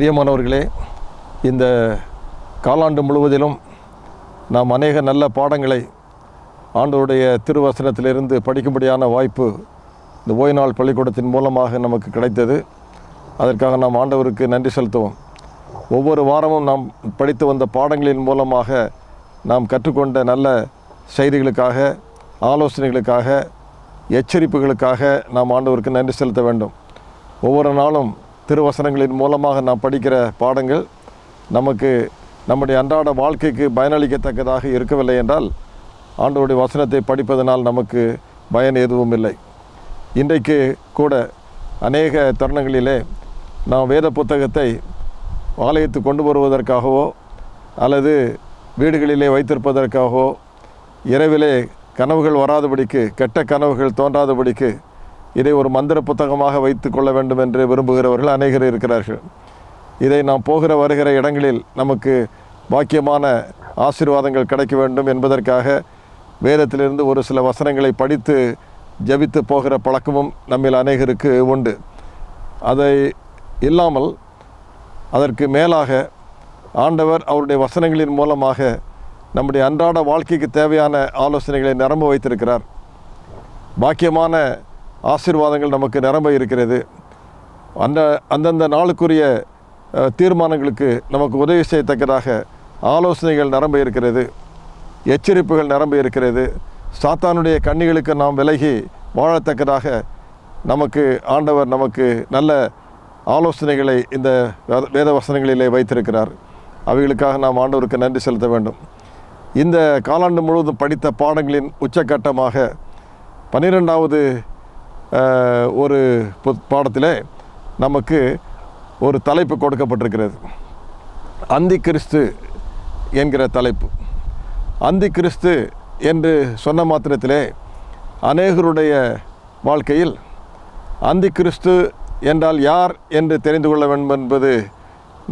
பிரியமானவர்களே, இந்த காலாண்டு முழுவதிலும் நாம் அநேக நல்ல பாடங்களை ஆண்டவருடைய திருவசனத்திலிருந்து படிக்கும்படியான வாய்ப்பு இந்த ஓய்நாள் பள்ளிக்கூடத்தின் மூலமாக நமக்கு கிடைத்தது. அதற்காக நாம் ஆண்டவருக்கு நன்றி செலுத்துவோம். ஒவ்வொரு வாரமும் நாம் படித்து வந்த பாடங்களின் மூலமாக நாம் கற்றுக்கொண்ட நல்ல செய்திகளுக்காக, ஆலோசனைகளுக்காக, எச்சரிப்புகளுக்காக நாம் ஆண்டவருக்கு நன்றி செலுத்த வேண்டும். ஒவ்வொரு நாளும் திருவசனங்களின் மூலமாக நாம் படிக்கிற பாடங்கள் நமக்கு நம்முடைய அன்றாட வாழ்க்கைக்கு பயனளிக்கத்தக்கதாக இருக்கவில்லை என்றால் ஆண்டவருடைய வசனத்தை படிப்பதனால் நமக்கு பயன் எதுவும் இல்லை. இன்றைக்கு கூட அநேக தருணங்களிலே நாம் வேத புத்தகத்தை ஆலயத்துக்கு கொண்டு வருவதற்காகவோ அல்லது வீடுகளிலே வைத்திருப்பதற்காகவோ, இரவிலே கனவுகள் வராதபடிக்கு, கெட்ட கனவுகள் தோன்றாதபடிக்கு இதை ஒரு மந்திர புத்தகமாக வைத்து கொள்ள வேண்டும் என்று விரும்புகிறவர்கள் அநேகர் இருக்கிறார்கள். இதை நாம் போகிற வருகிற இடங்களில் நமக்கு பாக்கியமான ஆசீர்வாதங்கள் கிடைக்க வேண்டும் என்பதற்காக வேதத்திலிருந்து ஒரு சில வசனங்களை படித்து ஜெபித்து போகிற பழக்கமும் நம்மில் அநேகருக்கு உண்டு. அதை இல்லாமல் அதற்கு மேலாக ஆண்டவர் அவருடைய வசனங்களின் மூலமாக நம்முடைய அன்றாட வாழ்க்கைக்கு தேவையான ஆலோசனைகளை நிரம்ப வைத்திருக்கிறார். பாக்கியமான ஆசீர்வாதங்கள் நமக்கு நிரம்ப இருக்கிறது. அந்தந்த நாளுக்குரிய தீர்மானங்களுக்கு நமக்கு உதவி செய்யத்தக்கதாக ஆலோசனைகள் நிரம்ப இருக்கிறது, எச்சரிப்புகள் நிரம்ப இருக்கிறது. சாத்தானுடைய கண்ணிகளுக்கு நாம் விலகி வாழத்தக்கதாக நமக்கு ஆண்டவர் நமக்கு நல்ல ஆலோசனைகளை இந்த வேத வசனங்களிலே வைத்திருக்கிறார். அவைகளுக்காக நாம் ஆண்டவருக்கு நன்றி செலுத்த வேண்டும். இந்த காலாண்டு முழுவதும் படித்த பாடங்களின் உச்சக்கட்டமாக 12வது ஒரு பாடத்திலே நமக்கு ஒரு தலைப்பு கொடுக்கப்பட்டிருக்கிறது. அந்தி கிறிஸ்து என்கிற தலைப்பு. அந்தி கிறிஸ்து என்று சொன்ன மாத்திரத்திலே அநேகருடைய வாழ்க்கையில் அந்தி கிறிஸ்து என்றால் யார் என்று தெரிந்து கொள்ள வேண்டும் என்பது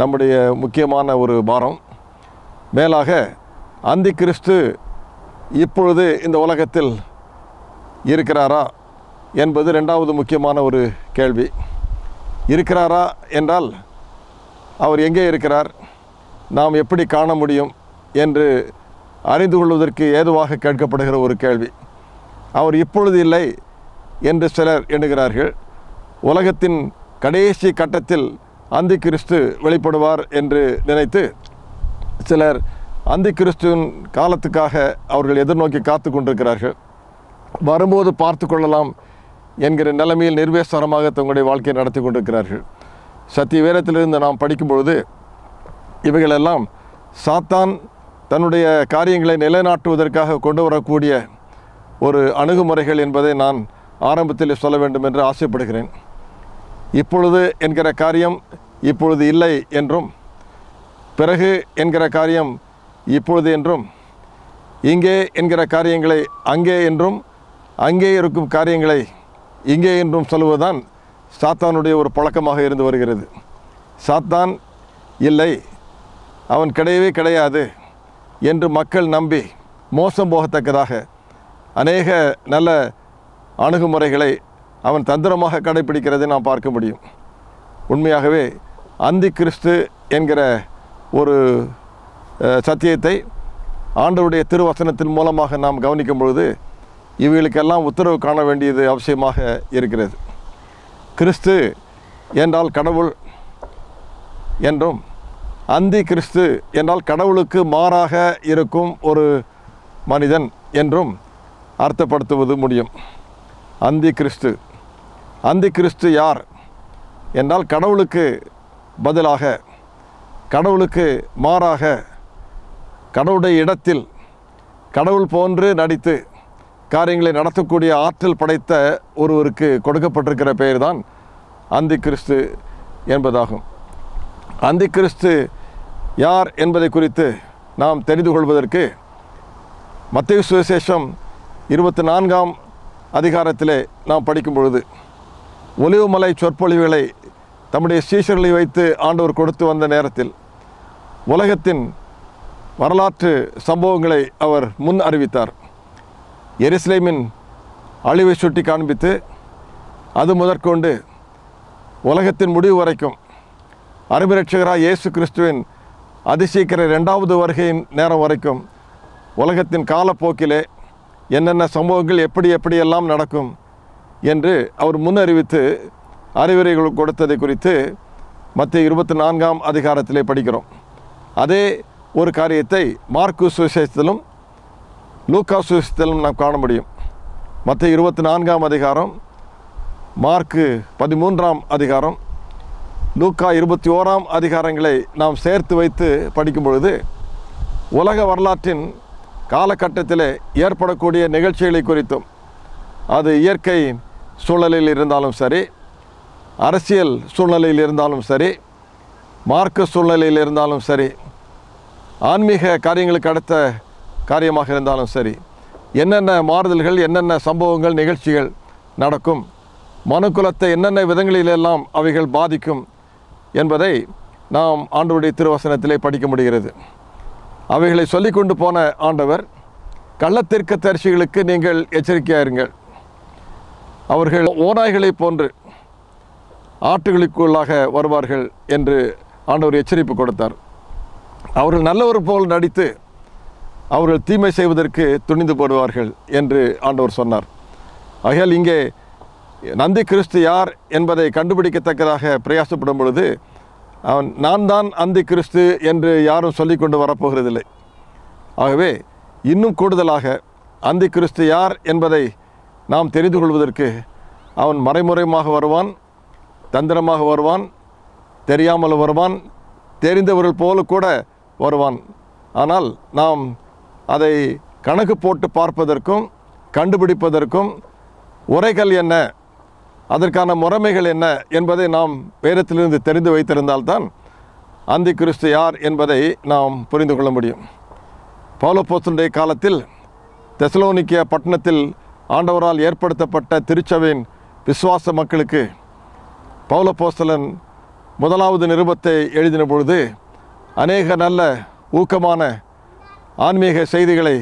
நம்முடைய முக்கியமான ஒரு பாரம். மேலாக அந்தி கிறிஸ்து இப்பொழுது இந்த உலகத்தில் இருக்கிறாரா என்பது இரண்டாவது முக்கியமான ஒரு கேள்வி. இருக்கிறாரா என்றால் அவர் எங்கே இருக்கிறார், நாம் எப்படி காண முடியும் என்று அறிந்து கொள்வதற்கு ஏதுவாக கேட்கப்படுகிற ஒரு கேள்வி. அவர் இப்பொழுது இல்லை என்று சிலர் எண்ணுகிறார்கள். உலகத்தின் கடைசி கட்டத்தில் அந்தி கிறிஸ்து வெளிப்படுவார் என்று நினைத்து சிலர் அந்தி கிறிஸ்துவின் காலத்துக்காக அவர்கள் எதிர்நோக்கி காத்து கொண்டிருக்கிறார்கள். வரும்போது பார்த்து கொள்ளலாம் என்கிற நிலைமையில் நிர்வேசாரமாக தங்களுடைய வாழ்க்கையை நடத்தி கொண்டிருக்கிறார்கள். சத்திய வேதத்திலிருந்து நாம் படிக்கும்பொழுது இவைகளெல்லாம் சாத்தான் தன்னுடைய காரியங்களை நிலைநாட்டுவதற்காக கொண்டு வரக்கூடிய ஒரு அணுகுமுறைகள் என்பதை நான் ஆரம்பத்தில் சொல்ல வேண்டும் என்று ஆசைப்படுகிறேன். இப்பொழுது என்கிற காரியம் இப்பொழுது இல்லை என்றும், பிறகு என்கிற காரியம் இப்பொழுது என்றும், இங்கே என்கிற காரியங்களை அங்கே என்றும், அங்கே இருக்கும் காரியங்களை இங்கே என்றும் சொல்லுவதுதான் சாத்தானுடைய ஒரு பழக்கமாக இருந்து வருகிறது. சாத்தான் இல்லை, அவன் கிடையவே கிடையாது என்று மக்கள் நம்பி மோசம் போகத்தக்கதாக அநேக நல்ல அணுகுமுறைகளை அவன் தந்திரமாக கடைபிடிக்கிறதை நாம் பார்க்க முடியும். உண்மையாகவே அந்தி கிறிஸ்து என்கிற ஒரு சத்தியத்தை ஆண்டவருடைய திருவசனத்தின் மூலமாக நாம் கவனிக்கும் பொழுது இவைகளுக்கெல்லாம் உத்தரவு காண வேண்டியது அவசியமாக இருக்கிறது. கிறிஸ்து என்றால் கடவுள் என்றும், அந்தி கிறிஸ்து என்றால் கடவுளுக்கு மாறாக இருக்கும் ஒரு மனிதன் என்றும் அர்த்தப்படுத்துவது முடியும். அந்தி கிறிஸ்து, அந்தி கிறிஸ்து யார் என்றால் கடவுளுக்கு பதிலாக, கடவுளுக்கு மாறாக, கடவுளுடைய இடத்தில் கடவுள் போன்று நடித்து காரியங்களை நடத்தக்கூடிய ஆற்றல் படைத்த ஒருவருக்கு கொடுக்கப்பட்டிருக்கிற பெயர் தான் அந்தி கிறிஸ்து என்பதாகும். அந்தி கிறிஸ்து யார் என்பதை குறித்து நாம் தெரிந்து கொள்வதற்கு மத்தேயு சுவிசேஷம் 24ஆம் அதிகாரத்திலே நாம் படிக்கும் பொழுது ஒலிவுமலை சொற்பொழிவுகளை தம்முடைய சீஷர்களை வைத்து ஆண்டவர் கொடுத்து வந்த நேரத்தில் உலகத்தின் வரலாற்று சம்பவங்களை அவர் முன் அறிவித்தார். எருசலேமின் அழிவை சுட்டி காண்பித்து அது முதற்கொண்டு உலகத்தின் முடிவு வரைக்கும் அருமைரட்சகராக இயேசு கிறிஸ்துவின் அதிசீக்கிர 2வது வருகையின் நேரம் வரைக்கும் உலகத்தின் காலப்போக்கிலே என்னென்ன சம்பவங்கள் எப்படியெல்லாம் நடக்கும் என்று அவர் முன்னறிவித்து அறிவுரைகள் கொடுத்ததை குறித்து மத்தேயு 24ஆம் அதிகாரத்திலே படிக்கிறோம். அதே ஒரு காரியத்தை மார்க்கு சுவிசேஷத்திலும் லூக்கா சுவிசேஷத்திலும் நாம் காண முடியும். மத்தேயு 24ஆம் அதிகாரம், மார்க்கு 13ஆம் அதிகாரம், லூக்கா 21ஆம் அதிகாரங்களை நாம் சேர்த்து வைத்து படிக்கும் பொழுது உலக வரலாற்றின் காலகட்டத்தில் ஏற்படக்கூடிய நிகழ்ச்சிகளை குறித்தும், அது இயற்கை சூழலில் இருந்தாலும் சரி, அரசியல் சூழ்நிலையில் இருந்தாலும் சரி, மார்க்க சூழ்நிலையில் இருந்தாலும் சரி, ஆன்மீக காரியங்களுக்கு அடுத்த காரியமாக இருந்தாலும் சரி, என்னென்ன மாறுதல்கள், என்னென்ன சம்பவங்கள், நிகழ்ச்சிகள் நடக்கும், மனுக்குலத்தை என்னென்ன விதங்களிலெல்லாம் அவைகள் பாதிக்கும் என்பதை நாம் ஆண்டவருடைய திருவசனத்திலே படிக்க முடிகிறது. அவைகளை சொல்லி கொண்டு போன ஆண்டவர், கள்ளத்தீர்க்கதரிசிகளுக்கு நீங்கள் எச்சரிக்கையாயிருங்கள், அவர்கள் ஓநாய்களைப் போன்று ஆட்டுகளுக்குள்ளாக வருவார்கள் என்று ஆண்டவர் எச்சரிப்பு கொடுத்தார். அவர்கள் நல்லவர் போல் நடித்து அவர்கள் தீமை செய்வதற்கு துணிந்து போடுவார்கள் என்று ஆண்டவர் சொன்னார். ஆகையால் இங்கே நந்தி கிறிஸ்து யார் என்பதை கண்டுபிடிக்கத்தக்கதாக பிரயாசப்படும் பொழுது நான் தான் அந்தி கிறிஸ்து என்று யாரும் சொல்லிக் கொண்டு வரப்போகிறதில்லை. ஆகவே இன்னும் கூடுதலாக அந்தி கிறிஸ்து யார் என்பதை நாம் தெரிந்து கொள்வதற்கு அவன் மறைமுறையாக வருவான், தந்திரமாக வருவான், தெரியாமல் வருவான், தெரிந்தவர்கள் போல கூட வருவான். ஆனால் நாம் அதை கணக்கு போட்டு பார்ப்பதற்கும் கண்டுபிடிப்பதற்கும் உரைகள் என்ன, அதற்கான முறைமைகள் என்ன என்பதை நாம் வேதத்திலிருந்து தெரிந்து வைத்திருந்தால்தான் அந்தி கிறிஸ்து யார் என்பதை நாம் புரிந்து கொள்ள முடியும். பவுலப்போஸ்தலனுடைய காலத்தில் தெசலோனிக்கே பட்டணத்தில் ஆண்டவரால் ஏற்படுத்தப்பட்ட திருச்சபையின் விசுவாச மக்களுக்கு பவுலப்போஸ்தலன் 1வது நிருபத்தை எழுதின பொழுது அநேக நல்ல ஊக்கமான ஆன்மீக செய்திகளை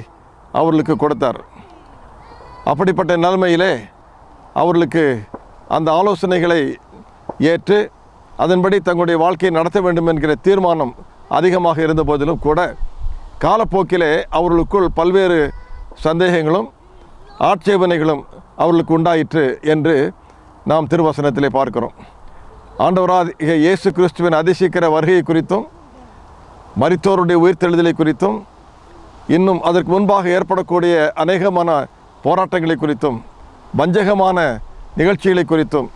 அவர்களுக்கு கொடுத்தார். அப்படிப்பட்ட நிலைமையிலே அவர்களுக்கு அந்த ஆலோசனைகளை ஏற்று அதன்படி தங்களுடைய வாழ்க்கையை நடத்த வேண்டும் என்கிற தீர்மானம் அதிகமாக இருந்த போதிலும் கூட காலப்போக்கிலே அவர்களுக்குள் பல்வேறு சந்தேகங்களும் ஆட்சேபனைகளும் அவர்களுக்கு உண்டாயிற்று என்று நாம் திருவசனத்திலே பார்க்கிறோம். ஆண்டவராகிய இயேசு கிறிஸ்துவின் அதிசீக்கிர வருகை குறித்தும், மரித்தோருடைய உயிர்த்தெழுதலை குறித்தும், இன்னும் அதற்கு முன்பாக ஏற்படக்கூடிய அநேகமான போராட்டங்களை குறித்தும், வஞ்சகமான நிகழ்ச்சிகளை குறித்தும்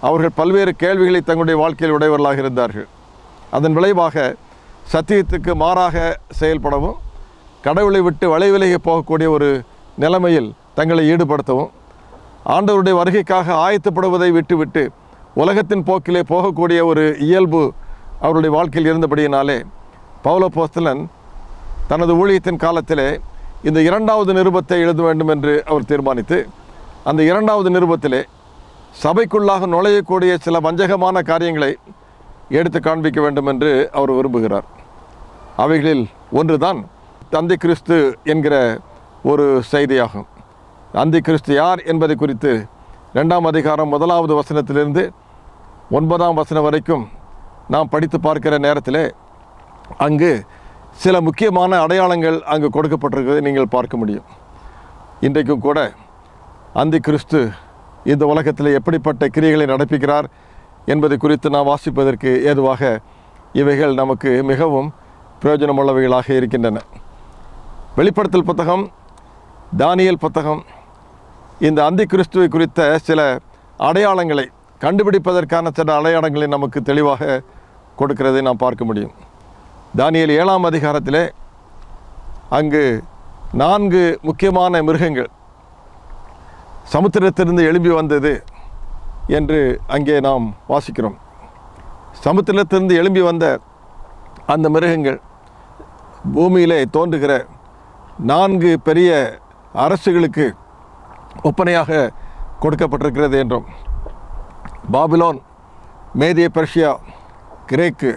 அவர்கள் பல்வேறு கேள்விகளை தங்களுடைய வாழ்க்கையில் உடையவர்களாக இருந்தார்கள். அதன் விளைவாக சத்தியத்துக்கு மாறாக செயல்படவும், கடவுளை விட்டு வளைவிலகி போகக்கூடிய ஒரு நிலைமையில் தங்களை ஈடுபடுத்தவும், ஆண்டவருடைய வருகைக்காக ஆயத்தப்படுவதை விட்டுவிட்டு உலகத்தின் போக்கிலே போகக்கூடிய ஒரு இயல்பு அவருடைய வாழ்க்கையில் இருந்தபடியினாலே பவுலப்போஸ்தலன் தனது ஊழியத்தின் காலத்திலே இந்த 2வது நிருபத்தை எழுத வேண்டும் என்று அவர் தீர்மானித்து, அந்த 2வது நிருபத்திலே சபைக்குள்ளாக நுழையக்கூடிய சில வஞ்சகமான காரியங்களை எடுத்து காண்பிக்க வேண்டும் என்று அவர் விரும்புகிறார். அவைகளில் ஒன்றுதான் அந்தி கிறிஸ்து என்கிற ஒரு செய்தியாகும். அந்தி கிறிஸ்து யார் என்பதை குறித்து 2ஆம் அதிகாரம் 1வது வசனத்திலிருந்து 9ஆம் வசனம் வரைக்கும் நாம் படித்து பார்க்கிற நேரத்திலே அங்கு சில முக்கியமான அடையாளங்கள் அங்கு கொடுக்கப்பட்டிருக்கிறதை நீங்கள் பார்க்க முடியும். இன்றைக்கும் கூட அந்தி கிறிஸ்து இந்த உலகத்தில் எப்படிப்பட்ட கிரியைகளை நடப்பிக்கிறார் என்பதை குறித்து நாம் வாசிப்பதற்கு ஏதுவாக இவைகள் நமக்கு மிகவும் பிரயோஜனமுள்ளவைகளாக இருக்கின்றன. வெளிப்படுத்தல் புத்தகம், தானியேல் புத்தகம் இந்த அந்தி கிறிஸ்துவை குறித்த சில அடையாளங்களை கண்டுபிடிப்பதற்கான சில அடையாளங்களை நமக்கு தெளிவாக கொடுக்கிறதை நாம் பார்க்க முடியும். தானியேல் 7ஆம் அதிகாரத்திலே அங்கு 4 முக்கியமான மிருகங்கள் சமுத்திரத்திலிருந்து எழும்பி வந்தது என்று அங்கே நாம் வாசிக்கிறோம். சமுத்திரத்திலிருந்து எழும்பி வந்த அந்த மிருகங்கள் பூமியிலே தோன்றுகிற 4 பெரிய அரசுகளுக்கு ஒப்பனையாக கொடுக்கப்பட்டிருக்கிறது என்றும், பாபிலோன், மேதிய பெர்ஷியா, கிரேக்கு,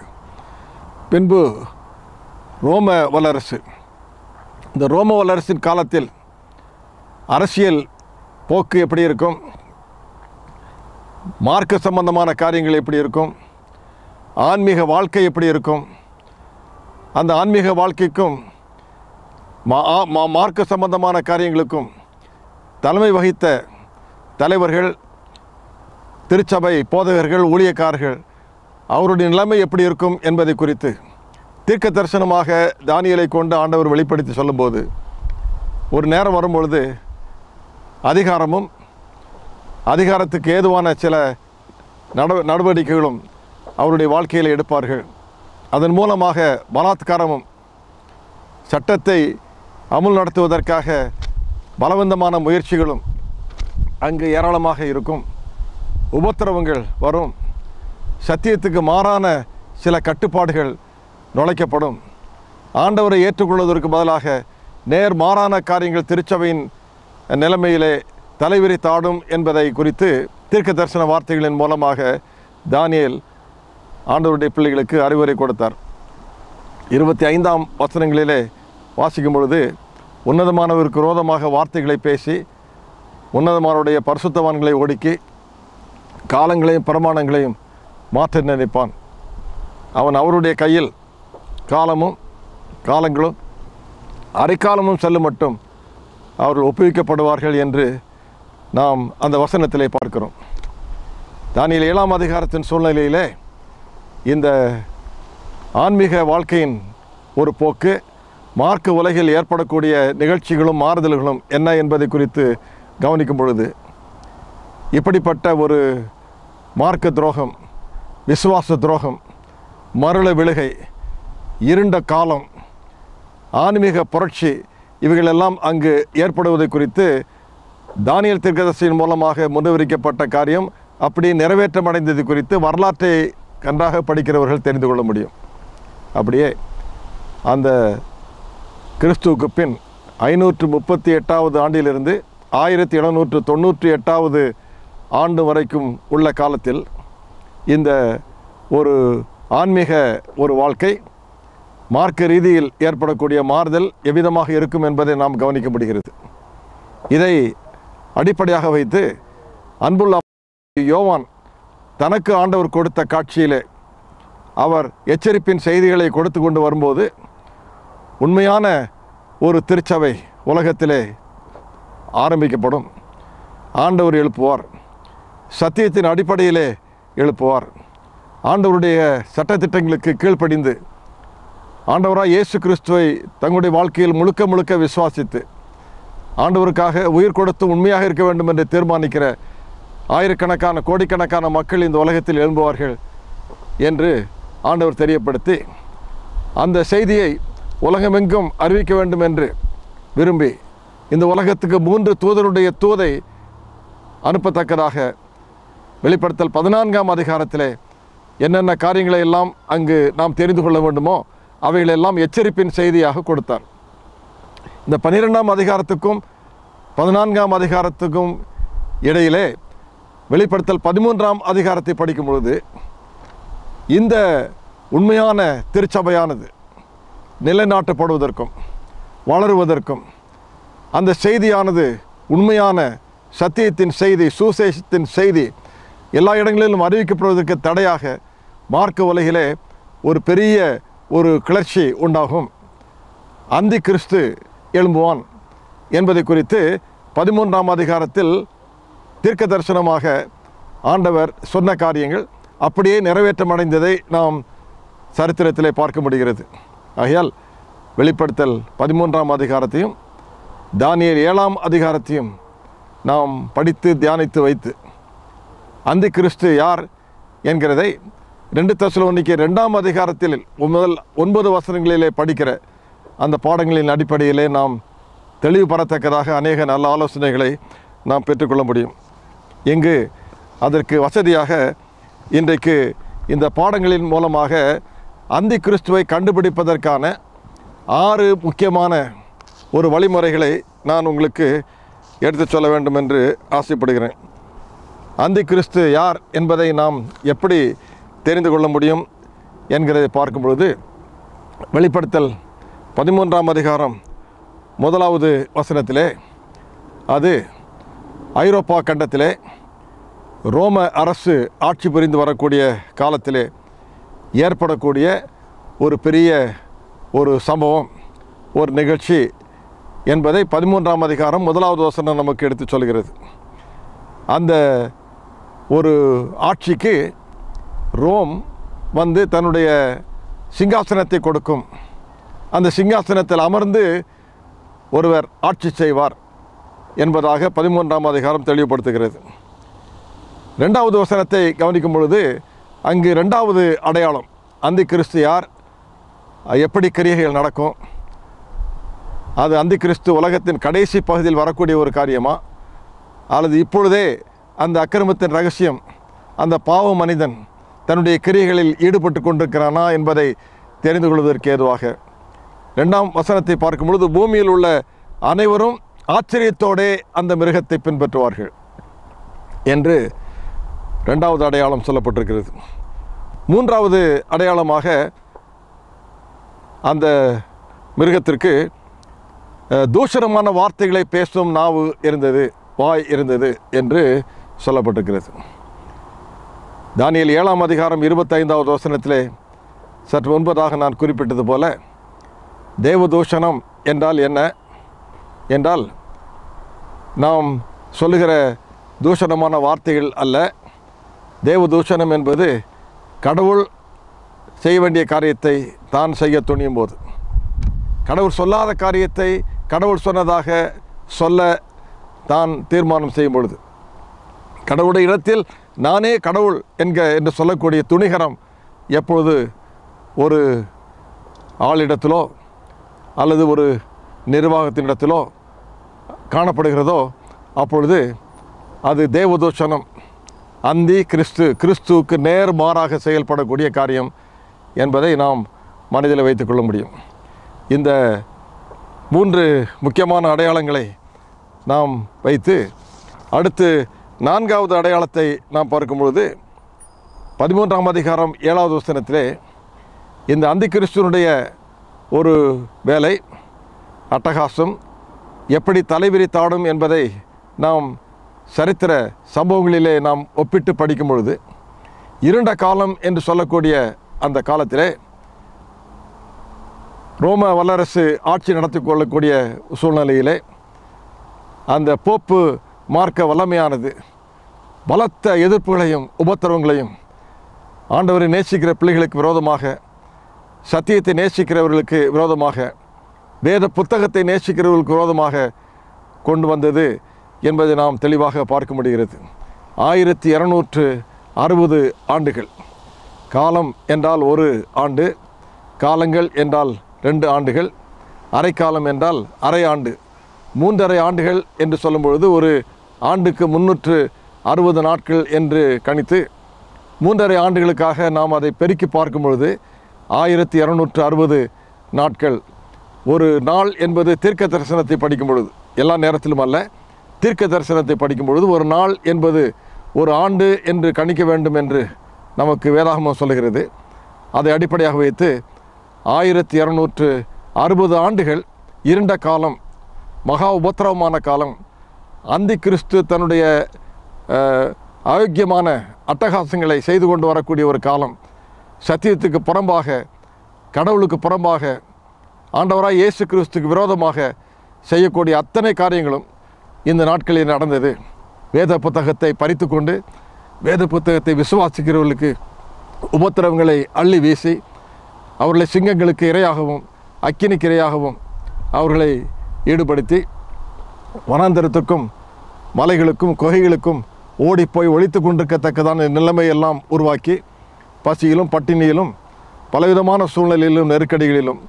பின்பு ரோம வல்லரசு. இந்த ரோம வல்லரசின் காலத்தில் அரசியல் போக்கு எப்படி இருக்கும், மார்க்க சம்பந்தமான காரியங்கள் எப்படி இருக்கும், ஆன்மீக வாழ்க்கை எப்படி இருக்கும், அந்த ஆன்மீக வாழ்க்கைக்கும் மார்க்க சம்பந்தமான காரியங்களுக்கும் தலைமை வகித்த தலைவர்கள், திருச்சபை போதகர்கள், ஊழியக்காரர்கள் அவருடைய நிலைமை எப்படி இருக்கும் என்பதை குறித்து தீர்க்க தரிசனமாக தானியேலை கொண்டு ஆண்டவர் வெளிப்படுத்தி சொல்லும்போது, ஒரு நேரம் வரும்பொழுது அதிகாரமும் அதிகாரத்துக்கு ஏதுவான சில நடவடிக்கைகளும் அவருடைய வாழ்க்கையில் எடுப்பார்கள். அதன் மூலமாக பலாத்காரமும் சட்டத்தை அமுல் நடத்துவதற்காக பலவந்தமான முயற்சிகளும் அங்கு ஏராளமாக இருக்கும். உபத்திரவங்கள் வரும். சத்தியத்துக்கு மாறான சில கட்டுப்பாடுகள் நுழைக்கப்படும். ஆண்டவரை ஏற்றுக்கொள்வதற்கு பதிலாக நேர் மாறான காரியங்கள் திருச்சபையின் நிலைமையிலே தலைவிரித்தாடும் என்பதை குறித்து தீர்க்க தரிசன வார்த்தைகளின் மூலமாக தானியேல் ஆண்டவருடைய பிள்ளைகளுக்கு அறிவுரை கொடுத்தார். 25ஆம் வசனங்களிலே வாசிக்கும் பொழுது, உன்னதமானவருக்கு விரோதமாக வார்த்தைகளை பேசி உன்னதமானவருடைய பரிசுத்தவான்களை ஒடுக்கி காலங்களையும் பிரமாணங்களையும் மாற்ற நினைப்பான். அவன் அவருடைய கையில் காலங்களும் அரைக்காலமும் செல்லும் மட்டும் அவர்கள் ஒப்புவிக்கப்படுவார்கள் என்று நாம் அந்த வசனத்திலே பார்க்கிறோம். தானியேல் 7ஆம் அதிகாரத்தின் சூழ்நிலையிலே இந்த ஆன்மீக வாழ்க்கையின் ஒரு போக்கு, மார்க்க உலகில் ஏற்படக்கூடிய நிகழ்ச்சிகளும் மாறுதல்களும் என்ன என்பதை குறித்து கவனிக்கும் பொழுது, இப்படிப்பட்ட ஒரு மார்க்க துரோகம், விசுவாச துரோகம், மருள விழுகை, இருண்ட காலம், ஆன்மீக புரட்சி இவைகளெல்லாம் அங்கு ஏற்படுவதை குறித்து தானியேல் தீர்க்கதரிசியின் மூலமாக முன்னுரிக்கப்பட்ட காரியம் அப்படி நிறைவேற்றமடைந்தது குறித்து வரலாற்றை நன்றாக படிக்கிறவர்கள் தெரிந்து கொள்ள முடியும். அப்படியே அந்த கிறிஸ்துவுக்கு பின் 538வது ஆண்டிலிருந்து 1798வது ஆண்டு வரைக்கும் உள்ள காலத்தில் இந்த ஒரு ஆன்மீக ஒரு வாழ்க்கை, மார்க்க ரீதியில் ஏற்படக்கூடிய மாறுதல் எவ்விதமாக இருக்கும் என்பதை நாம் கவனிக்க முடிகிறது. இதை அடிப்படையாக வைத்து அன்புள்ள யோவான் தனக்கு ஆண்டவர் கொடுத்த காட்சியிலே அவர் எச்சரிப்பின் செய்திகளை கொடுத்து கொண்டு வரும்போது, உண்மையான ஒரு திருச்சபை உலகத்திலே ஆரம்பிக்கப்படும். ஆண்டவர் எழுப்புவார், சத்தியத்தின் அடிப்படையிலே எழுப்புவார். ஆண்டவருடைய சட்டத்திட்டங்களுக்கு கீழ்ப்படிந்து ஆண்டவராக இயேசு கிறிஸ்துவை தங்களுடைய வாழ்க்கையில் முழுக்க முழுக்க விசுவாசித்து ஆண்டவருக்காக உயிர் கொடுத்து உண்மையாக இருக்க வேண்டும் என்று தீர்மானிக்கிற ஆயிரக்கணக்கான கோடிக்கணக்கான மக்கள் இந்த உலகத்தில் எழும்புவார்கள் என்று ஆண்டவர் தெரியப்படுத்தி, அந்த செய்தியை உலகமெங்கும் அறிவிக்க வேண்டும் என்று விரும்பி இந்த உலகத்துக்கு 3 தூதருடைய தூதை அனுப்பத்தக்கதாக வெளிப்படுத்தல் 14ஆம் அதிகாரத்திலே என்னென்ன காரியங்களை எல்லாம் அங்கு நாம் தெரிந்து கொள்ள வேண்டுமோ அவைகளெல்லாம் எச்சரிப்பின் செய்தியாக கொடுத்தார். இந்த 12ஆம் அதிகாரத்துக்கும் 14ஆம் அதிகாரத்துக்கும் இடையிலே வெளிப்படுத்தல் 13ஆம் அதிகாரத்தை படிக்கும் பொழுது, இந்த உண்மையான திருச்சபையானது நிலைநாட்டப்படுவதற்கும் வளருவதற்கும், அந்த செய்தியானது உண்மையான சத்தியத்தின் செய்தி, சுசேஷத்தின் செய்தி எல்லா இடங்களிலும் அறிவிக்கப்படுவதற்கு தடையாக மார்க்க உலகிலே ஒரு பெரிய ஒரு கிளர்ச்சி உண்டாகும். அந்தி கிறிஸ்து எழும்புவான் என்பதை குறித்து 13ஆம் அதிகாரத்தில் தீர்க்க தரிசனமாக ஆண்டவர் சொன்ன காரியங்கள் அப்படியே நிறைவேற்றமடைந்ததை நாம் சரித்திரத்திலே பார்க்க முடிகிறது. ஆகையால் வெளிப்படுத்தல் 13ஆம் அதிகாரத்தையும் தானியேல் 7ஆம் அதிகாரத்தையும் நாம் படித்து தியானித்து வைத்து அந்தி கிறிஸ்து யார் என்கிறதை 2 தெசலோனிக்கேயர் 2ஆம் அதிகாரத்தில் முதல் 9 வசனங்களிலே படிக்கிற அந்த பாடங்களின் அடிப்படையிலே நாம் தெளிவுபெறத்தக்கதாக அநேக நல்ல ஆலோசனைகளை நாம் பெற்றுக்கொள்ள முடியும். இங்கு அதற்கு வசதியாக இன்றைக்கு இந்த பாடங்களின் மூலமாக அந்தி கிறிஸ்துவை கண்டுபிடிப்பதற்கான 6 முக்கியமான ஒரு வழிமுறைகளை நான் உங்களுக்கு எடுத்து சொல்ல வேண்டும் என்று ஆசைப்படுகிறேன். அந்தி கிறிஸ்து யார் என்பதை நாம் எப்படி தெரிந்து கொள்ள முடியும் என்கிறதை பார்க்கும் பொழுது, வெளிப்படுத்தல் 13ஆம் அதிகாரம் 1வது வசனத்திலே, அது ஐரோப்பா கண்டத்திலே ரோம அரசு ஆட்சி புரிந்து வரக்கூடிய காலத்திலே ஏற்படக்கூடிய ஒரு பெரிய ஒரு சம்பவம், ஒரு நிகழ்ச்சி என்பதை 13ஆம் அதிகாரம் 1வது வசனம் நமக்கு எடுத்து சொல்கிறது. அந்த ஒரு ஆட்சிக்கு ரோம் வந்து தன்னுடைய சிங்காசனத்தை கொடுக்கும். அந்த சிங்காசனத்தில் அமர்ந்து ஒருவர் ஆட்சி செய்வார் என்பதாக 13ஆம் அதிகாரம் தெளிவுபடுத்துகிறது. 2வது வசனத்தை கவனிக்கும் பொழுது அங்கு 2வது அடையாளம், அந்தி கிறிஸ்து யார், எப்படி கிரியைகள் நடக்கும், அது அந்தி கிறிஸ்து உலகத்தின் கடைசி பகுதியில் வரக்கூடிய ஒரு காரியமா, அல்லது இப்பொழுதே அந்த அக்கிரமத்தின் ரகசியம், அந்த பாவ மனிதன் தன்னுடைய கிரியைகளில் ஈடுபட்டு கொண்டிருக்கிறானா என்பதை தெரிந்து கொள்வதற்கு ஏதுவாக 2ஆம் வசனத்தை பார்க்கும் பொழுது பூமியில் உள்ள அனைவரும் ஆச்சரியத்தோடே அந்த மிருகத்தை பின்பற்றுவார்கள் என்று 2வது அடையாளம் சொல்லப்பட்டிருக்கிறது. 3வது அடையாளமாக அந்த மிருகத்திற்கு தூஷணமான வார்த்தைகளை பேசும் நாவு இருந்தது, வாய் இருந்தது என்று சொல்லப்பட்டிருக்கிறது. தானியேல் 7ஆம் அதிகாரம் 25வது வசனத்திலே சற்று முன்பதாக நான் குறிப்பிட்டது போல, தேவதூஷணம் என்றால் என்ன என்றால் நாம் சொல்லுகிற தூஷணமான வார்த்தைகள் அல்ல. தேவதூஷணம் என்பது கடவுள் செய்ய வேண்டிய காரியத்தை தான் செய்ய துணியும் போது, கடவுள் சொல்லாத காரியத்தை கடவுள் சொன்னதாக சொல்ல தான் தீர்மானம் செய்யும் பொழுது, கடவுளுடைய இடத்தில் நானே கடவுள் என்று சொல்லக்கூடிய துணிகரம் எப்பொழுது ஒரு ஆளிடத்திலோ அல்லது ஒரு நிர்வாகத்தினிடத்திலோ காணப்படுகிறதோ அப்பொழுது அது தேவதூஷணம், அந்தி கிறிஸ்துவுக்கு நேர்மாறாக செயல்படக்கூடிய காரியம் என்பதை நாம் மனதில் வைத்துக்கொள்ள முடியும். இந்த 3 முக்கியமான அடையாளங்களை நாம் வைத்து அடுத்து 4வது அடையாளத்தை நாம் பார்க்கும் பொழுது 13ஆம் அதிகாரம் 7வது வசனத்திலே இந்த அந்தி கிறிஸ்துவனுடைய ஒரு வேலை, அட்டகாசம் எப்படி தலைவிரித்தாடும் என்பதை நாம் சரித்திர சம்பவங்களிலே நாம் ஒப்பிட்டு படிக்கும் பொழுது, இருண்ட காலம் என்று சொல்லக்கூடிய அந்த காலத்திலே ரோம வல்லரசு ஆட்சி நடத்தி கொள்ளக்கூடிய சூழ்நிலையிலே அந்த போப்பு மார்க்க வல்லமையானது பலத்த எதிர்ப்புகளையும் உபத்திரவங்களையும் ஆண்டவரை நேசிக்கிற பிள்ளைகளுக்கு விரோதமாக, சத்தியத்தை நேசிக்கிறவர்களுக்கு விரோதமாக, வேத புத்தகத்தை நேசிக்கிறவர்களுக்கு விரோதமாக கொண்டு வந்தது என்பதை நாம் தெளிவாக பார்க்க முடிகிறது. 1260 ஆண்டுகள். காலம் என்றால் 1 ஆண்டு, காலங்கள் என்றால் 2 ஆண்டுகள், அரைக்காலம் என்றால் அரை ஆண்டு, 3½ ஆண்டுகள் என்று சொல்லும் பொழுது ஒரு ஆண்டுக்கு 360 நாட்கள் என்று கணித்து 3½ ஆண்டுகளுக்காக நாம் அதை பெருக்கி பார்க்கும் பொழுது 1260 நாட்கள். ஒரு நாள் என்பது தீர்க்க தரிசனத்தை படிக்கும் பொழுது, எல்லா நேரத்திலும் அல்ல, தீர்க்க தரிசனத்தை படிக்கும் பொழுது ஒரு நாள் என்பது ஒரு ஆண்டு என்று கணிக்க வேண்டும் என்று நமக்கு வேதாகமம் சொல்லுகிறது. அதை அடிப்படையாக வைத்து 1260 ஆண்டுகள் இருண்ட காலம், மகா உபத்திரவமான காலம், அந்தி கிறிஸ்து தன்னுடைய ஆரோக்கியமான அட்டகாசங்களை செய்து கொண்டு வரக்கூடிய ஒரு காலம், சத்தியத்துக்கு புறம்பாக, கடவுளுக்கு புறம்பாக, ஆண்டவராய் இயேசு கிறிஸ்துக்கு விரோதமாக செய்யக்கூடிய அத்தனை காரியங்களும் இந்த நாட்களில் நடந்தது. வேத புத்தகத்தை பறித்து கொண்டு வேத புத்தகத்தை விசுவாசிக்கிறவர்களுக்கு உபத்திரவங்களை அள்ளி வீசி அவர்களை சிங்கங்களுக்கு இரையாகவும் அக்கினிக்கு இரையாகவும் அவர்களை ஈடுபடுத்தி வனாந்தரத்துக்கும் மலைகளுக்கும் குகைகளுக்கும் ஓடிப்போய் ஒழித்து கொண்டிருக்கத்தக்கதான நிலைமையெல்லாம் உருவாக்கி பசியிலும் பட்டினியிலும் பலவிதமான சூழ்நிலையிலும் நெருக்கடிகளிலும்